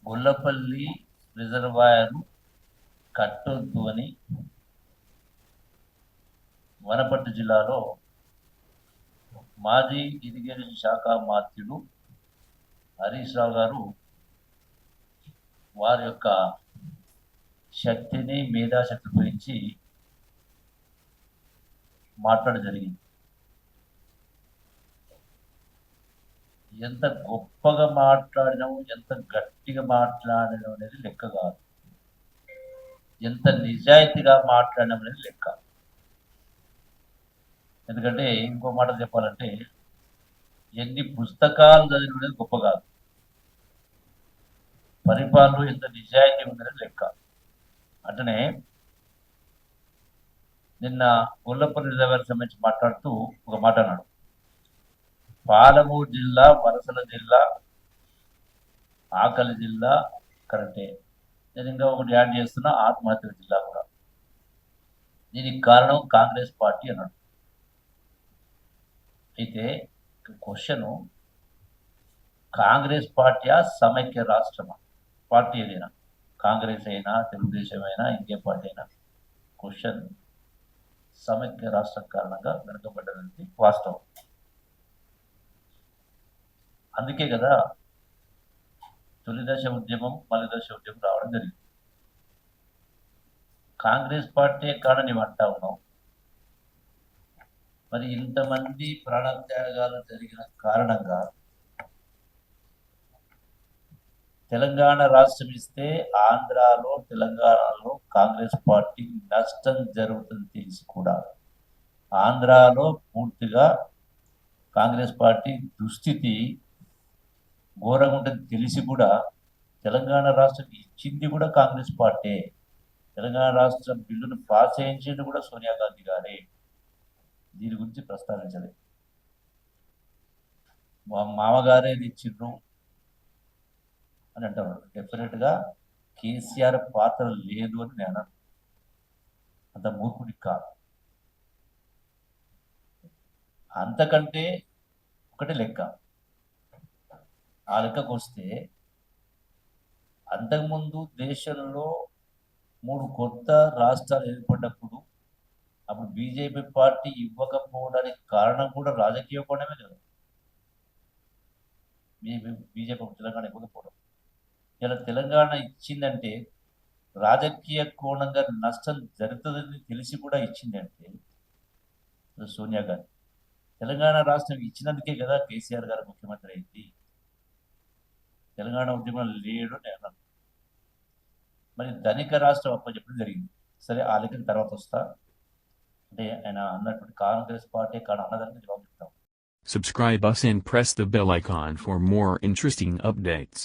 Gollapalli reservoir కట్టొద్దు అని వనపర్తి జిల్లాలో మాజీ ఇరిగేషన్ శాఖ మంత్రులు హరీష్ రావు గారు వారి యొక్క శక్తిని మేధాశక్తి గురించి మాట్లాడడం జరిగింది. ఎంత గొప్పగా మాట్లాడినాము, ఎంత గట్టిగా మాట్లాడినాం అనేది లెక్క కాదు, ఎంత నిజాయితీగా మాట్లాడినాం అనేది లెక్క. ఎందుకంటే ఇంకో మాట చెప్పాలంటే ఎన్ని పుస్తకాలు చదివినది గొప్ప కాదు, పరిపాలన ఎంత నిజాయితీ ఉందనేది లెక్క. అట్లనే నిన్న గొల్లపల్లి రిజర్వాయర్ సంబంధించి మాట్లాడుతూ ఒక మాట అన్నాడు. పాలమూరు జిల్లా, వలసల జిల్లా, ఆకలి జిల్లా కరెక్టే. నేను ఇంకా ఒకటి యాడ్ చేస్తున్నా, ఆత్మహత్యల జిల్లా కూడా. దీనికి కారణం కాంగ్రెస్ పార్టీ అన్నాడు. అయితే క్వశ్చను, కాంగ్రెస్ పార్టీయా సమైక్య రాష్ట్రమా? పార్టీ ఏదైనా, కాంగ్రెస్ అయినా తెలుగుదేశం అయినా ఇంకే పార్టీ అయినా, క్వశ్చన్ సమైక్య రాష్ట్రం కారణంగా వెనుకబడ్డది వాస్తవం. అందుకే కదా తొలి దశ ఉద్యమం, మలి దశ ఉద్యమం రావడం జరిగింది. కాంగ్రెస్ పార్టీ కారణం నీవు అంటా ఉన్నావు. మరి ఇంతమంది ప్రాణత్యాగాలు జరిగిన కారణంగా తెలంగాణ రాష్ట్రం ఇస్తే ఆంధ్రాలో, తెలంగాణలో కాంగ్రెస్ పార్టీ నష్టం జరుగుతుంది తెలిసి కూడా ఆంధ్రాలో పూర్తిగా కాంగ్రెస్ పార్టీ దుస్థితి ఘోరంగా ఉంటుంది తెలిసి కూడా తెలంగాణ రాష్ట్రం ఇచ్చింది కూడా కాంగ్రెస్ పార్టీ. తెలంగాణ రాష్ట్ర బిల్లును పాస్ చేయించింది కూడా సోనియా గాంధీ గారే. దీని గురించి ప్రస్తావించలేదు. మా మామగారే ఇచ్చిండ్రు అని అంటారు. డెఫినెట్గా కేసీఆర్ పాత్ర లేదు అని నేను అంత మూర్ఖుడికి కాదు. అంతకంటే ఒకటి లెక్క. ఆ లెక్కకు వస్తే అంతకుముందు దేశంలో 3 కొత్త రాష్ట్రాలు ఏర్పడినప్పుడు అప్పుడు బీజేపీ పార్టీ ఇవ్వకపోవడానికి కారణం కూడా రాజకీయ కోణమే కదా. బీజేపీ తెలంగాణ ఇవ్వకపోవడం, ఇలా తెలంగాణ ఇచ్చిందంటే రాజకీయ కోణంగా నష్టం జరుగుతుందని తెలిసి కూడా ఇచ్చిందంటే సోనియా గాంధీ. తెలంగాణ రాష్ట్రం ఇచ్చినందుకే కదా కేసీఆర్ గారు ముఖ్యమంత్రి అయింది. తెలంగాణ ఉద్యమం లేడు నేను. మరి ధనిక రాష్ట్రం అప్పచెప్పడం జరిగింది. సరే, ఆ లెక్కన తర్వాత వస్తా. అంటే ఆయన అన్నటువంటి కాంగ్రెస్ పార్టీ కాడ అన్నదానికి జవాబు చెప్తాం. Subscribe us and press the bell icon for more interesting updates.